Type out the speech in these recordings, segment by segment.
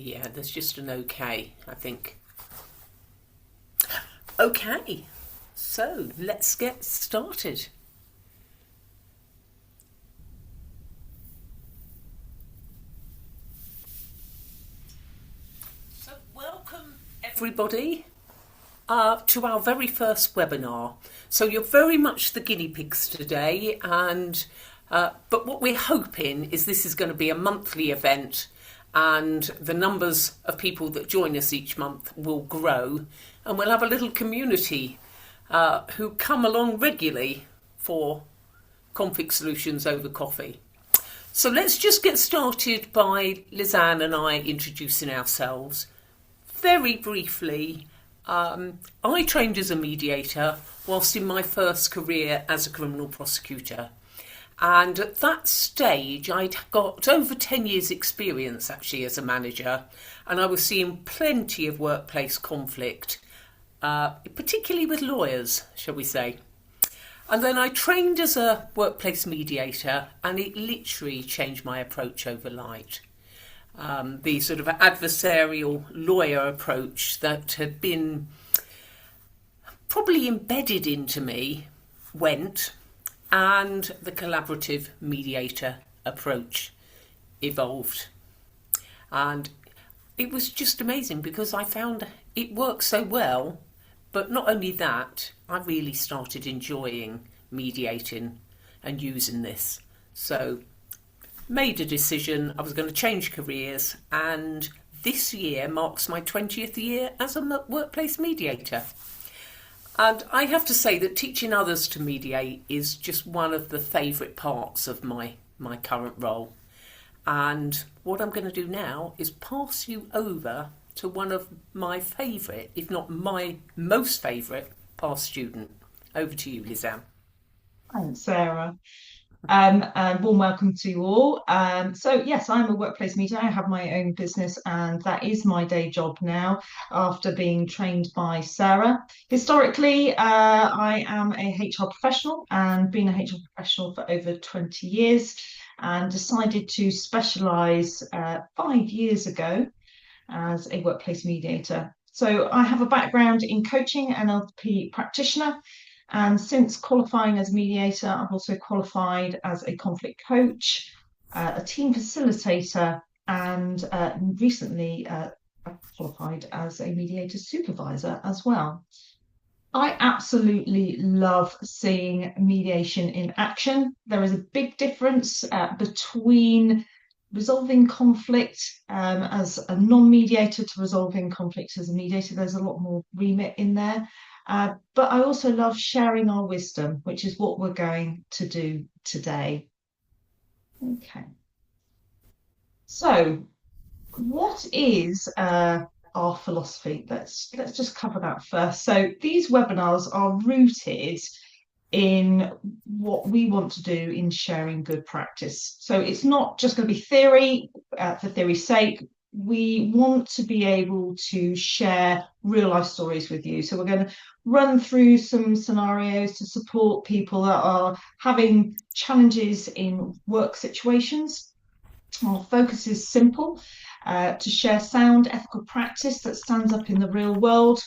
Yeah, there's just an okay, I think. Okay, so let's get started. So, welcome everybody to our very first webinar. So, you're very much the guinea pigs today, and but what we're hoping is this is going to be a monthly event, and the numbers of people that join us each month will grow, and we'll have a little community who come along regularly for conflict solutions over coffee. So let's just get started by Lizanne and I introducing ourselves. Very briefly, I trained as a mediator whilst in my first career as a criminal prosecutor. And at that stage, I'd got over 10 years' experience actually as a manager, and I was seeing plenty of workplace conflict, particularly with lawyers, shall we say. And then I trained as a workplace mediator, and it literally changed my approach overnight. The sort of adversarial lawyer approach that had been probably embedded into me went, and the collaborative mediator approach evolved. And it was just amazing because I found it worked so well. But not only that, I really started enjoying mediating and using this. So, made a decision, I was going to change careers, and this year marks my 20th year as a workplace mediator. And I have to say that teaching others to mediate is just one of the favourite parts of my current role. And what I'm going to do now is pass you over to one of my favourite, if not my most favourite, past student. Over to you, Lizanne. Thanks, Sarah. And warm welcome to you all. So yes, I'm a workplace mediator. I have my own business, and that is my day job now after being trained by Sarah. Historically, I am a HR professional and been a HR professional for over 20 years, and decided to specialise 5 years ago as a workplace mediator. So I have a background in coaching and NLP practitioner. And since qualifying as mediator, I've also qualified as a conflict coach, a team facilitator, and recently qualified as a mediator supervisor as well. I absolutely love seeing mediation in action. There is a big difference between resolving conflict as a non-mediator to resolving conflict as a mediator. There's a lot more remit in there. But I also love sharing our wisdom, which is what we're going to do today. Okay. So, what is our philosophy? Let's just cover that first. So, these webinars are rooted in what we want to do in sharing good practice. So it's not just going to be theory for theory's sake. We want to be able to share real life stories with you. So we're going to run through some scenarios to support people that are having challenges in work situations. Our focus is simple, to share sound ethical practice that stands up in the real world,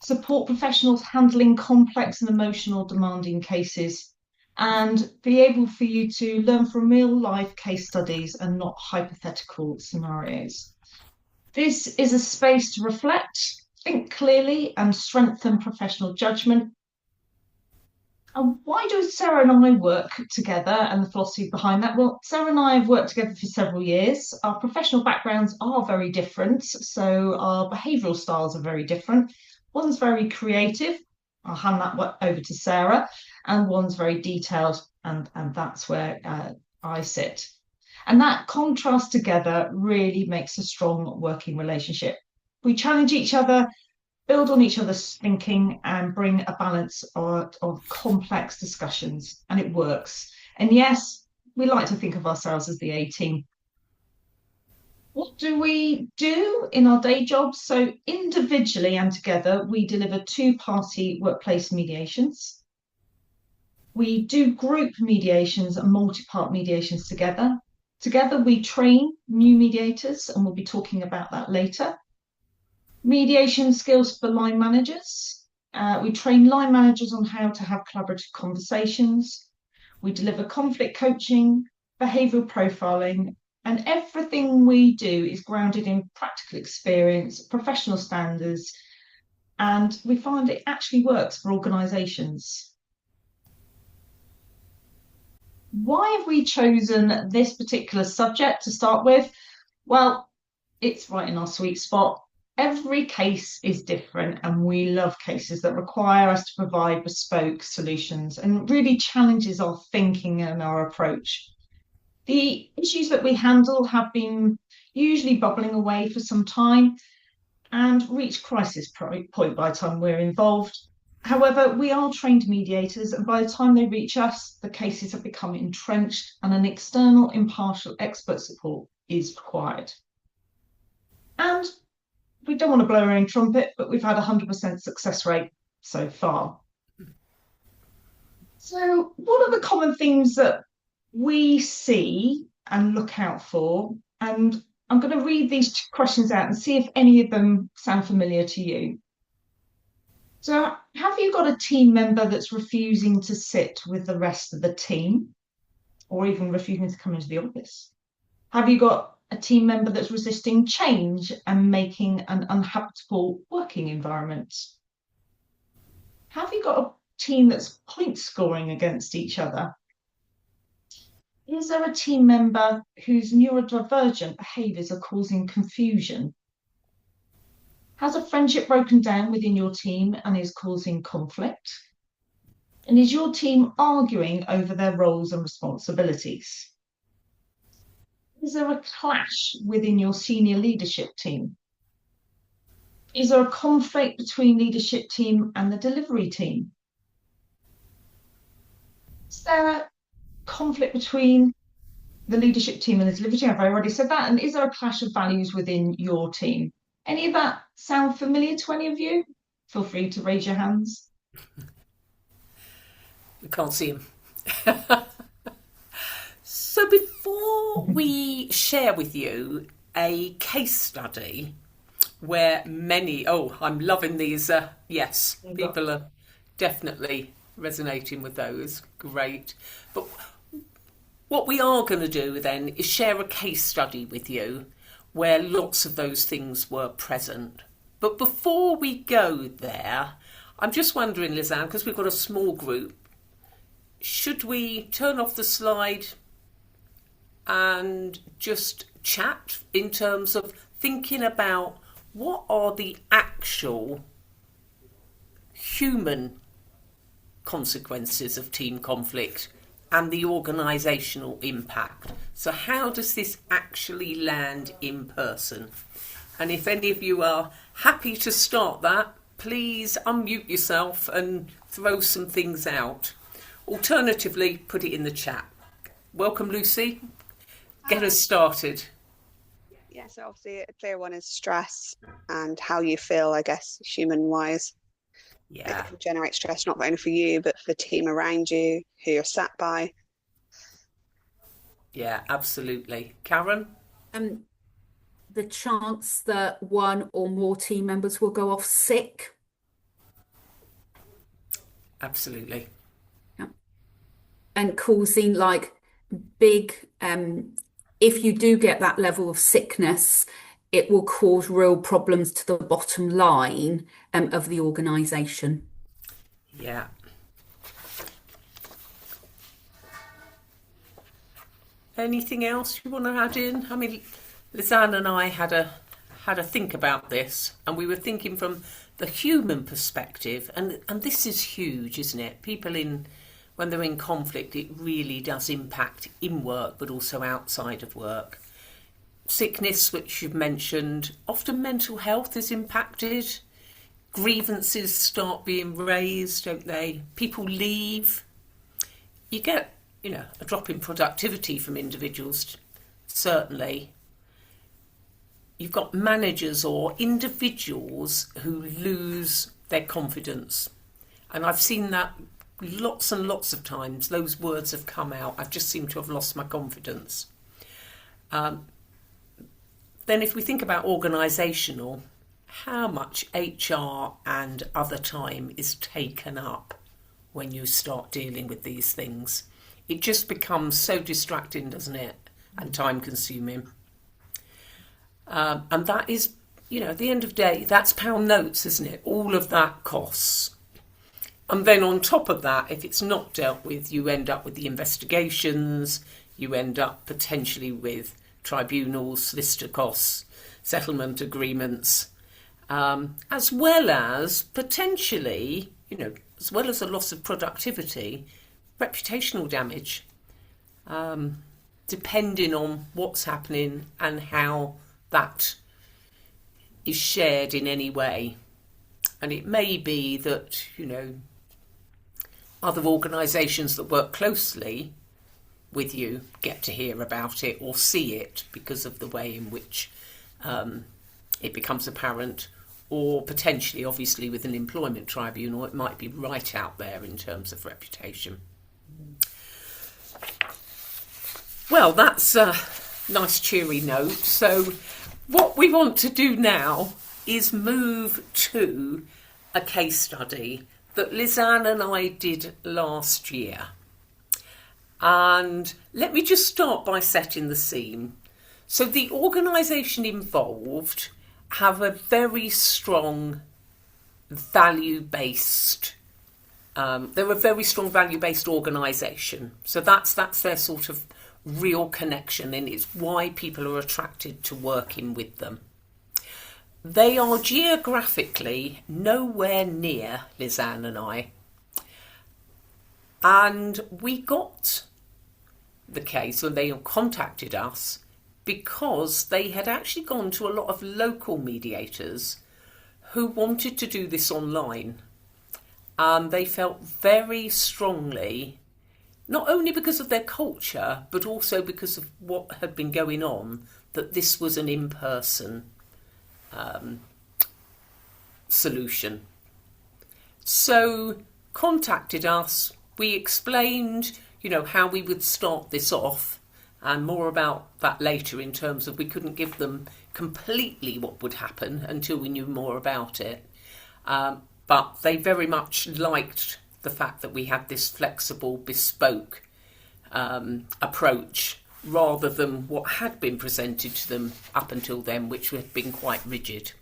support professionals handling complex and emotional demanding cases, and be able for you to learn from real life case studies and not hypothetical scenarios. This is a space to reflect, think clearly, and strengthen professional judgment. And why do Sarah and I work together and the philosophy behind that? Well, Sarah and I have worked together for several years. Our professional backgrounds are very different, so our behavioural styles are very different. One's very creative, I'll hand that over to Sarah, and one's very detailed, and that's where I sit. And that contrast together really makes a strong working relationship. We challenge each other, build on each other's thinking, and bring a balance of complex discussions, and it works. And yes, we like to think of ourselves as the A team. What do we do in our day jobs? So individually and together, we deliver two-party workplace mediations. We do group mediations and multi-part mediations together. Together, we train new mediators, and we'll be talking about that later. Mediation skills for line managers. We train line managers on how to have collaborative conversations. We deliver conflict coaching, behavioural profiling, and everything we do is grounded in practical experience, professional standards, and we find it actually works for organisations. Why have we chosen this particular subject to start with? Well, it's right in our sweet spot. Every case is different, and we love cases that require us to provide bespoke solutions and really challenges our thinking and our approach. The issues that we handle have been usually bubbling away for some time and reach crisis point by the time we're involved. However, we are trained mediators, and by the time they reach us, the cases have become entrenched and an external impartial expert support is required. And we don't want to blow our own trumpet, but we've had a 100% success rate so far. So what are the common things that we see and look out for? And I'm going to read these questions out and see if any of them sound familiar to you. So have you got a team member that's refusing to sit with the rest of the team, or even refusing to come into the office? Have you got a team member that's resisting change and making an unhabitable working environment? Have you got a team that's point scoring against each other? Is there a team member whose neurodivergent behaviours are causing confusion? Has a friendship broken down within your team and is causing conflict? And is your team arguing over their roles and responsibilities? Is there a clash within your senior leadership team? Is there a conflict between leadership team and the delivery team? Is there a conflict between the leadership team and the delivery team? I've already said that. And is there a clash of values within your team? Any of that sound familiar to any of you? Feel free to raise your hands. We can't see him. So before we share with you a case study where I'm loving these, yes, people are definitely resonating with those, great. But what we are going to do then is share a case study with you where lots of those things were present. But before we go there, I'm just wondering, Lizanne, because we've got a small group, should we turn off the slide and just chat in terms of thinking about what are the actual human consequences of team conflict and the organisational impact? So how does this actually land in person? And if any of you are happy to start that, please unmute yourself and throw some things out. Alternatively, put it in the chat. Welcome, Lucy. Get us started. Yeah, so obviously a clear one is stress and how you feel, I guess, human-wise. Yeah. It can generate stress not only for you, but for the team around you, who you're sat by. Yeah, absolutely. Karen? The chance that one or more team members will go off sick. Absolutely. Yeah. And causing like big, if you do get that level of sickness, it will cause real problems to the bottom line of the organisation. Yeah. Anything else you want to add in? I mean, Lizanne and I had a think about this, and we were thinking from the human perspective, and this is huge, isn't it? People when they're in conflict, it really does impact in work, but also outside of work. Sickness, which you've mentioned, often mental health is impacted. Grievances start being raised, don't they? People leave. You get, a drop in productivity from individuals, certainly. You've got managers or individuals who lose their confidence. And I've seen that lots and lots of times. Those words have come out. I just seem to have lost my confidence. Then if we think about organisational, how much HR and other time is taken up when you start dealing with these things? It just becomes so distracting, doesn't it? And time consuming. And that is, at the end of the day, that's pound notes, isn't it? All of that costs. And then on top of that, if it's not dealt with, you end up with the investigations, you end up potentially with tribunals, solicitor costs, settlement agreements, as well as potentially, as well as a loss of productivity, reputational damage, depending on what's happening and how that is shared in any way. And it may be that, other organisations that work closely with you get to hear about it or see it because of the way in which it becomes apparent, or potentially, obviously, with an employment tribunal, it might be right out there in terms of reputation. Well, that's a nice cheery note. So what we want to do now is move to a case study that Lisanne and I did last year. And let me just start by setting the scene. So the organisation involved have a very strong value-based, they're a very strong value-based organisation. So that's their sort of real connection, and it's why people are attracted to working with them. They are geographically nowhere near Lisanne and I. And we got the case when they contacted us because they had actually gone to a lot of local mediators who wanted to do this online. And they felt very strongly, not only because of their culture, but also because of what had been going on, that this was an in-person solution. So contacted us, we explained, how we would start this off, and more about that later in terms of we couldn't give them completely what would happen until we knew more about it. But they very much liked the fact that we had this flexible, bespoke approach rather than what had been presented to them up until then, which had been quite rigid.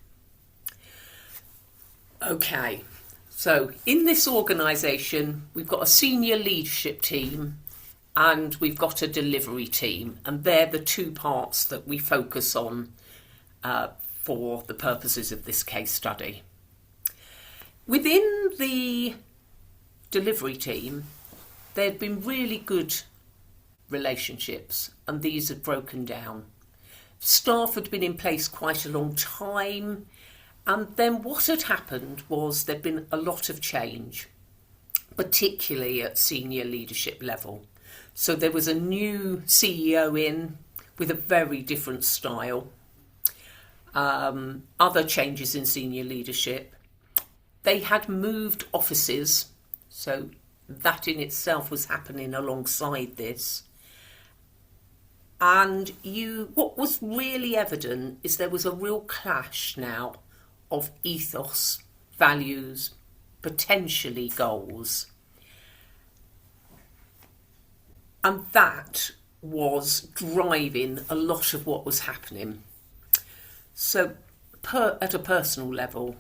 Okay, so in this organisation, we've got a senior leadership team and we've got a delivery team, and they're the two parts that we focus on for the purposes of this case study. Within the delivery team, there had been really good relationships, and these had broken down. Staff had been in place quite a long time, and then what had happened was there'd been a lot of change, particularly at senior leadership level. So there was a new CEO in with a very different style, other changes in senior leadership. They had moved offices, so that in itself was happening alongside this. And what was really evident is there was a real clash now of ethos, values, potentially goals. And that was driving a lot of what was happening. So at a personal level,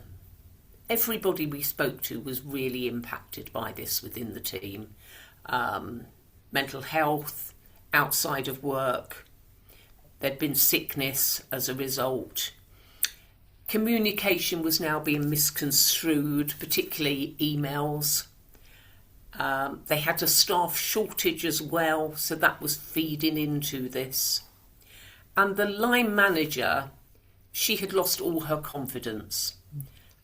everybody we spoke to was really impacted by this within the team. Mental health, outside of work, there'd been sickness as a result. Communication was now being misconstrued, particularly emails. They had a staff shortage as well, so that was feeding into this. And the line manager, she had lost all her confidence.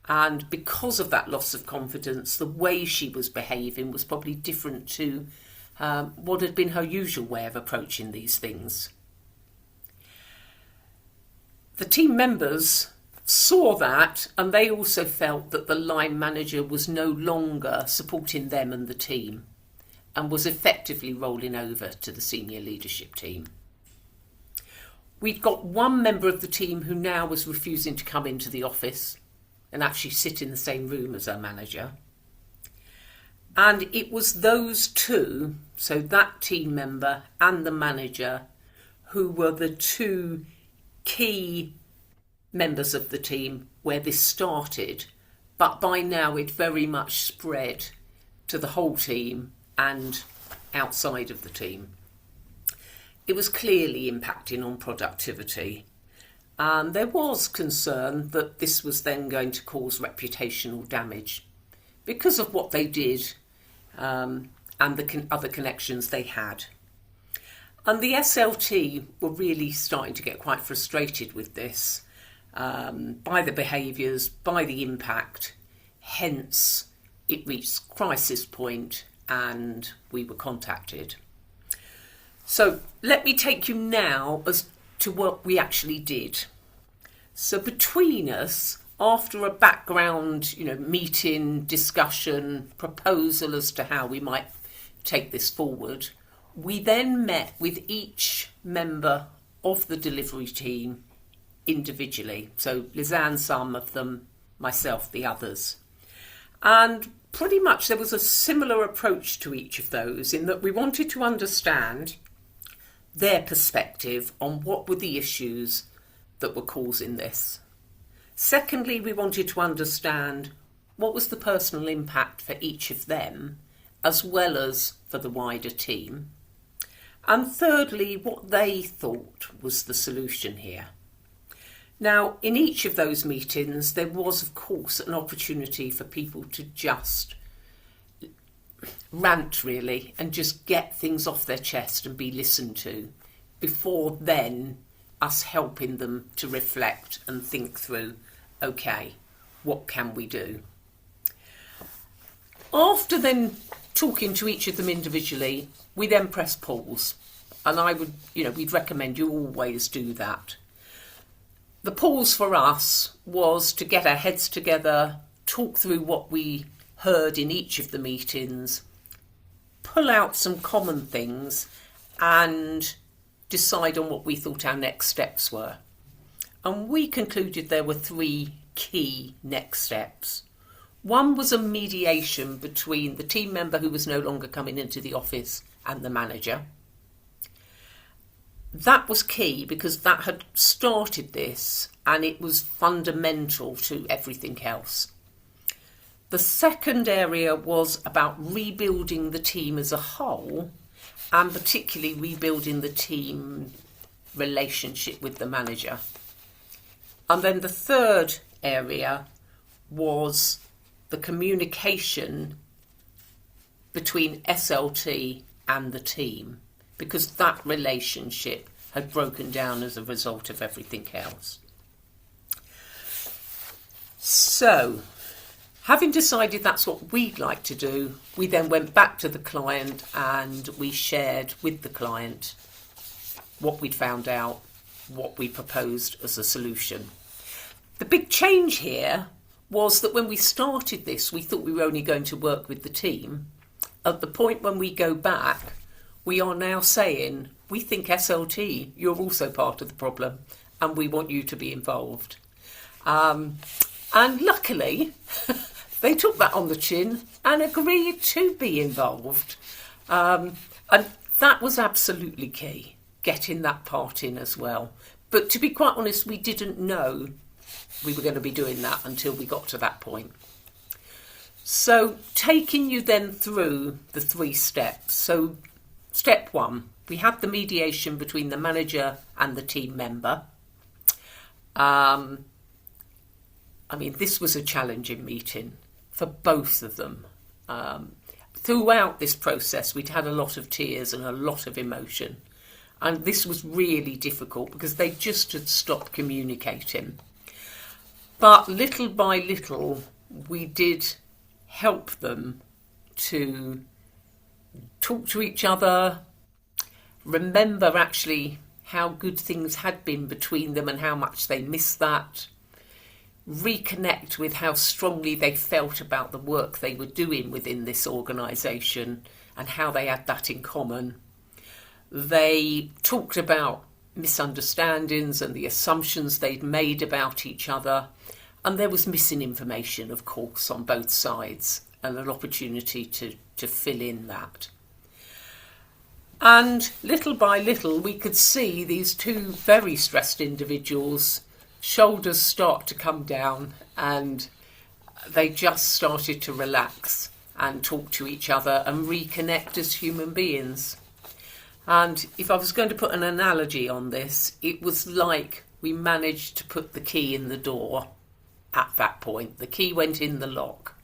And because of that loss of confidence, the way she was behaving was probably different to what had been her usual way of approaching these things. The team members saw that, and they also felt that the line manager was no longer supporting them and the team and was effectively rolling over to the senior leadership team. we'd got one member of the team who now was refusing to come into the office and actually sit in the same room as our manager. And it was those two, so that team member and the manager, who were the two key members of the team where this started. But by now it very much spread to the whole team and outside of the team. It was clearly impacting on productivity. And there was concern that this was then going to cause reputational damage because of what they did and the other connections they had. And the SLT were really starting to get quite frustrated with this, by the behaviours, by the impact. Hence, it reached crisis point and we were contacted. So let me take you now as to what we actually did. So between us, after a background, meeting, discussion, proposal as to how we might take this forward, we then met with each member of the delivery team individually. So Lisanne, some of them, myself, the others. And pretty much there was a similar approach to each of those in that we wanted to understand their perspective on what were the issues that were causing this. Secondly, we wanted to understand what was the personal impact for each of them, as well as for the wider team. And thirdly, what they thought was the solution here. Now, in each of those meetings, there was, of course, an opportunity for people to just rant, really, and just get things off their chest and be listened to, before then us helping them to reflect and think through, okay, what can we do? After then talking to each of them individually, we then press pause. And I would, we'd recommend you always do that. The pause for us was to get our heads together, talk through what we heard in each of the meetings, pull out some common things and decide on what we thought our next steps were. And we concluded there were three key next steps. One was a mediation between the team member who was no longer coming into the office and the manager. That was key because that had started this and it was fundamental to everything else. The second area was about rebuilding the team as a whole, and particularly rebuilding the team relationship with the manager. And then the third area was the communication between SLT and the team, because that relationship had broken down as a result of everything else. So, having decided that's what we'd like to do, we then went back to the client and we shared with the client what we'd found out, what we proposed as a solution. The big change here was that when we started this, we thought we were only going to work with the team. At the point when we go back, we are now saying, we think SLT, you're also part of the problem and we want you to be involved. And luckily, they took that on the chin and agreed to be involved. And that was absolutely key, getting that part in as well. But to be quite honest, we didn't know we were going to be doing that until we got to that point. So taking you then through the three steps. So step one, we had the mediation between the manager and the team member. This was a challenging meeting for both of them. Throughout this process, we'd had a lot of tears and a lot of emotion. And this was really difficult because they just had stopped communicating. But little by little, we did help them to talk to each other, remember actually how good things had been between them and how much they missed that, reconnect with how strongly they felt about the work they were doing within this organisation and how they had that in common. They talked about misunderstandings and the assumptions they'd made about each other. And there was missing information, of course, on both sides, and an opportunity to fill in that. And little by little, we could see these two very stressed individuals' shoulders start to come down, and they just started to relax and talk to each other and reconnect as human beings. And if I was going to put an analogy on this, it was like we managed to put the key in the door at that point. The key went in the lock.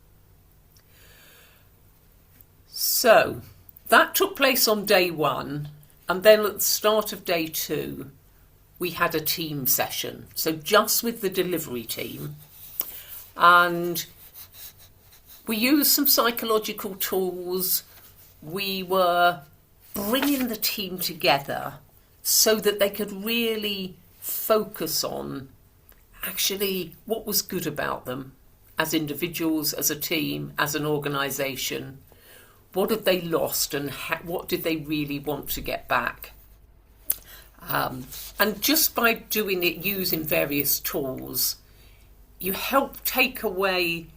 So that took place on day 1, and then at the start of day 2, we had a team session. So just with the delivery team, and we used some psychological tools. We were bringing the team together so that they could really focus on actually what was good about them as individuals, as a team, as an organisation. What had they lost, and what did they really want to get back? And just by doing it using various tools, you help take away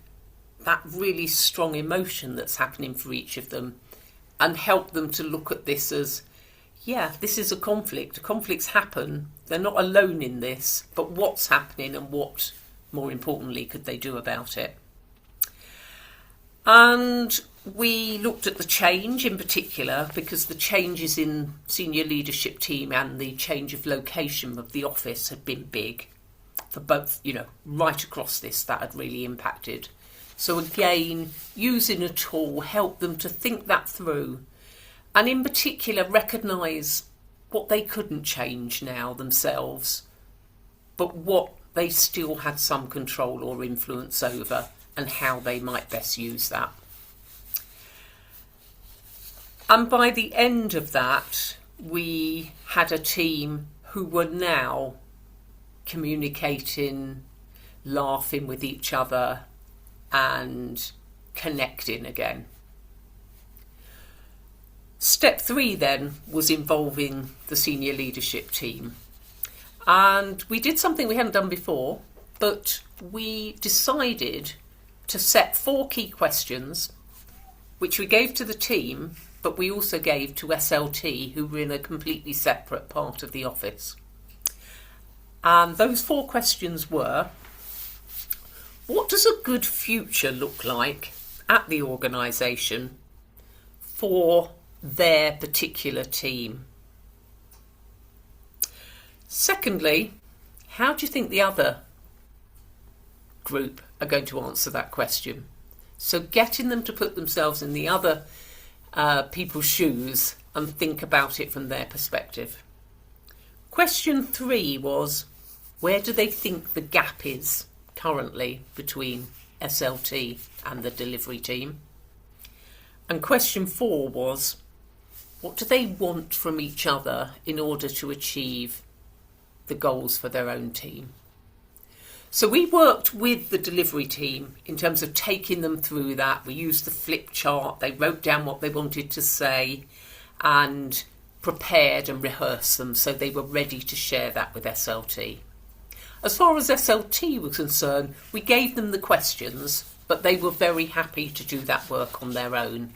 that really strong emotion that's happening for each of them, and help them to look at this as, yeah, this is a conflict. Conflicts happen. They're not alone in this, but what's happening and what, more importantly, could they do about it? And we looked at the change in particular, because the changes in senior leadership team and the change of location of the office had been big for both, right across this. That had really impacted. So again, using a tool helped them to think that through, and in particular recognise what they couldn't change now themselves, but what they still had some control or influence over, and how they might best use that. And by the end of that, we had a team who were now communicating, laughing with each other, and connecting again. Step 3 then was involving the senior leadership team. And we did something we hadn't done before, but we decided to set 4 key questions, which we gave to the team, but we also gave to SLT, who were in a completely separate part of the office. And those 4 questions were: what does a good future look like at the organisation for their particular team? Secondly, how do you think the other group are going to answer that question? So getting them to put themselves in the other people's shoes and think about it from their perspective. Question 3 was, where do they think the gap is currently between SLT and the delivery team? And question 4 was, what do they want from each other in order to achieve the goals for their own team? So we worked with the delivery team in terms of taking them through that. We used the flip chart. They wrote down what they wanted to say and prepared and rehearsed them so they were ready to share that with SLT. As far as SLT was concerned, we gave them the questions, but they were very happy to do that work on their own.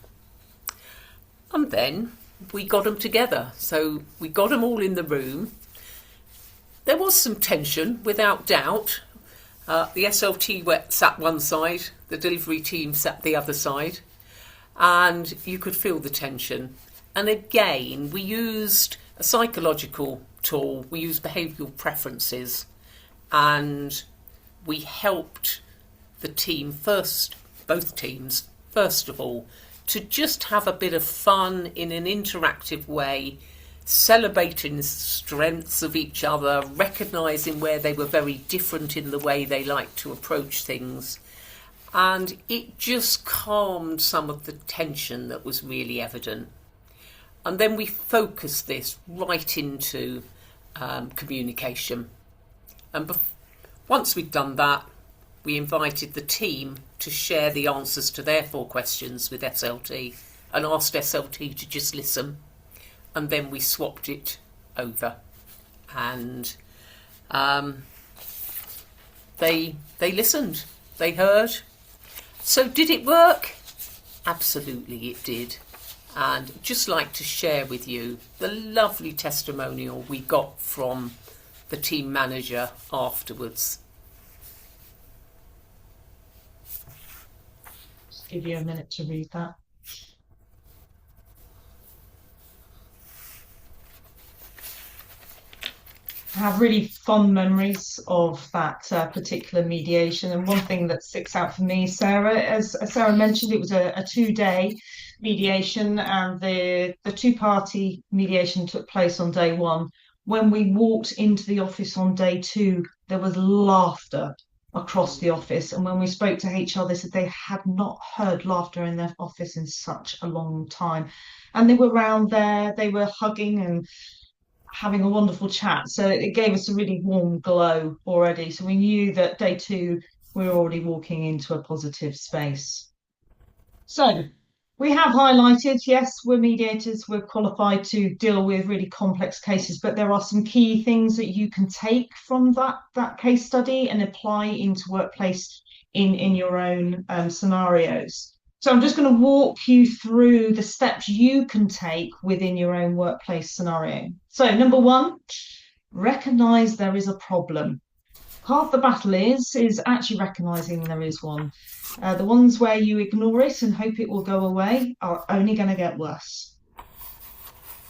And then we got them together. So we got them all in the room. There was some tension, without doubt. The SLT sat one side, the delivery team sat the other side, and you could feel the tension. And again, we used a psychological tool. We used behavioural preferences. And we helped the team both teams, first of all, to just have a bit of fun in an interactive way, celebrating the strengths of each other, recognising where they were very different in the way they liked to approach things. And it just calmed some of the tension that was really evident. And then we focused this right into communication. And once we'd done that, we invited the team to share the answers to their 4 questions with SLT and asked SLT to just listen. And then we swapped it over and they listened, they heard. So did it work? Absolutely it did. And I'd just like to share with you the lovely testimonial we got from the team manager afterwards. Just give you a minute to read that. I have really fond memories of that particular mediation, and one thing that sticks out for me, Sarah, as Sarah mentioned, it was a 2-day mediation, and the two-party mediation took place on day one. When we walked into the office on day two, there was laughter across the office, and when we spoke to HR, they said they had not heard laughter in their office in such a long time, and they were around there, they were hugging and having a wonderful chat. So it gave us a really warm glow already. So we knew that day two, we were already walking into a positive space. So we have highlighted, yes, we're mediators, we're qualified to deal with really complex cases, but there are some key things that you can take from that case study and apply into workplace in your own scenarios. So I'm just going to walk you through the steps you can take within your own workplace scenario. So number one, recognize there is a problem. Half the battle is actually recognizing there is one. The ones where you ignore it and hope it will go away are only going to get worse.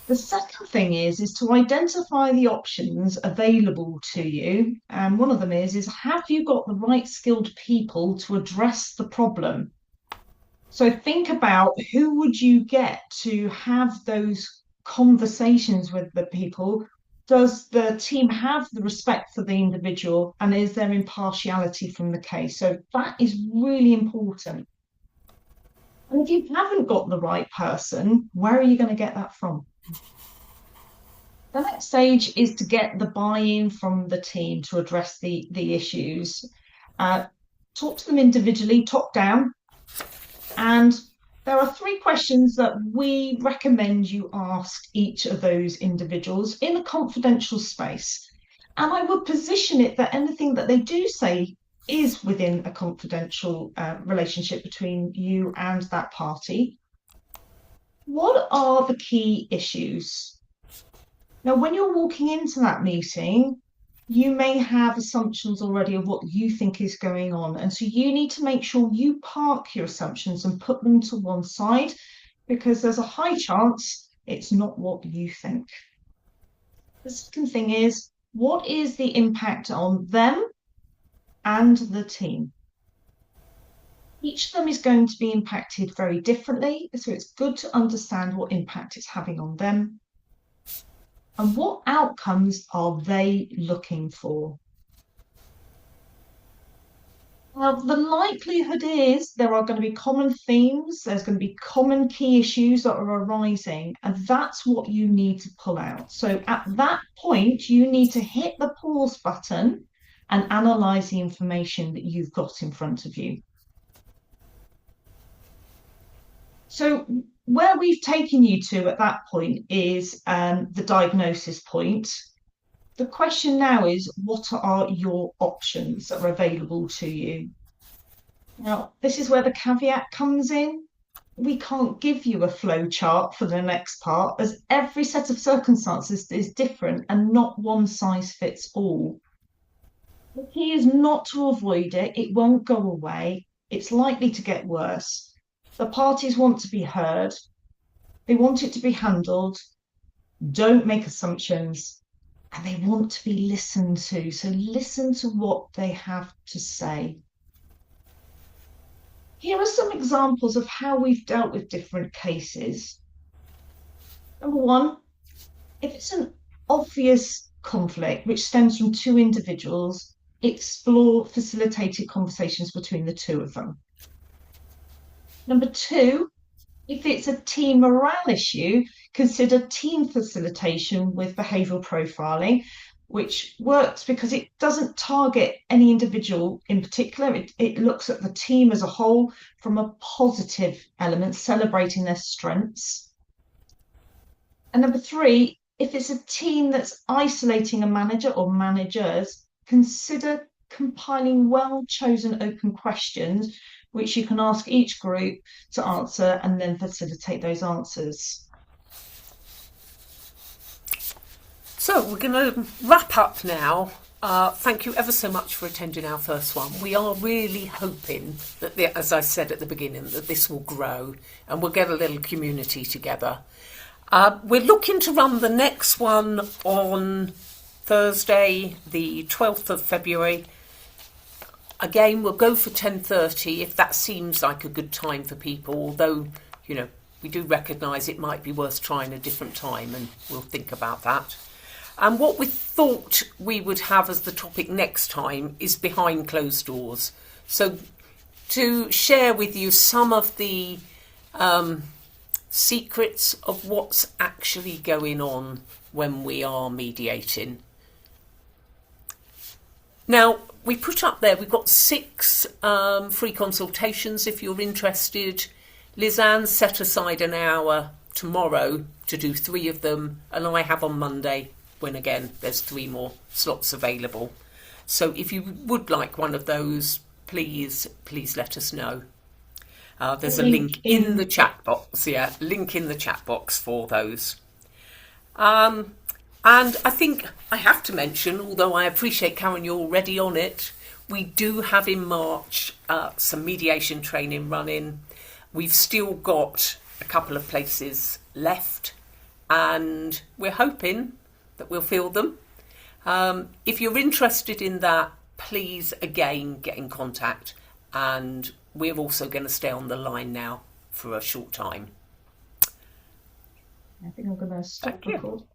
The second thing is to identify the options available to you. And one of them is have you got the right skilled people to address the problem? So think about who would you get to have those conversations with the people. Does the team have the respect for the individual, and is there impartiality from the case? So that is really important. And if you haven't got the right person, where are you going to get that from? The next stage is to get the buy-in from the team to address the issues. Talk to them individually, top down. And there are 3 questions that we recommend you ask each of those individuals in a confidential space. And I would position it that anything that they do say is within a confidential relationship between you and that party. What are the key issues? Now, when you're walking into that meeting, you may have assumptions already of what you think is going on. And so you need to make sure you park your assumptions and put them to one side, because there's a high chance it's not what you think. The second thing is, what is the impact on them and the team? Each of them is going to be impacted very differently, so it's good to understand what impact it's having on them. And what outcomes are they looking for? Now, the likelihood is there are going to be common themes, there's going to be common key issues that are arising, and that's what you need to pull out. So at that point, you need to hit the pause button and analyse the information that you've got in front of you. So where we've taken you to at that point is the diagnosis point. The question now is, what are your options that are available to you? Now, this is where the caveat comes in. We can't give you a flow chart for the next part, as every set of circumstances is different and not one size fits all. The key is not to avoid it. It won't go away. It's likely to get worse. The parties want to be heard. They want it to be handled. Don't make assumptions. And they want to be listened to. So listen to what they have to say. Here are some examples of how we've dealt with different cases. Number one, if it's an obvious conflict which stems from 2 individuals, explore facilitated conversations between the 2 of them. Number 2, if it's a team morale issue, consider team facilitation with behavioural profiling, which works because it doesn't target any individual in particular. It looks at the team as a whole from a positive element, celebrating their strengths. And number 3, if it's a team that's isolating a manager or managers, consider compiling well-chosen open questions which you can ask each group to answer and then facilitate those answers. So we're going to wrap up now. Thank you ever so much for attending our first one. We are really hoping that, as I said at the beginning, that this will grow and we'll get a little community together. We're looking to run the next one on Thursday, the 12th of February. Again, we'll go for 10:30 if that seems like a good time for people, although, you know, we do recognise it might be worth trying a different time, and we'll think about that. And what we thought we would have as the topic next time is behind closed doors. So to share with you some of the secrets of what's actually going on when we are mediating. Now, we put up there, we've got 6 free consultations if you're interested. Lizanne set aside an hour tomorrow to do 3 of them, and I have on Monday, when again there's 3 more slots available. So if you would like one of those, please let us know. There's a link in the chat box. Yeah, link in the chat box for those. And I think I have to mention, although I appreciate, Karen, you're already on it, we do have in March some mediation training running. We've still got a couple of places left, and we're hoping that we'll fill them. If you're interested in that, please again get in contact, and we're also going to stay on the line now for a short time. I think I'm going to stop recording.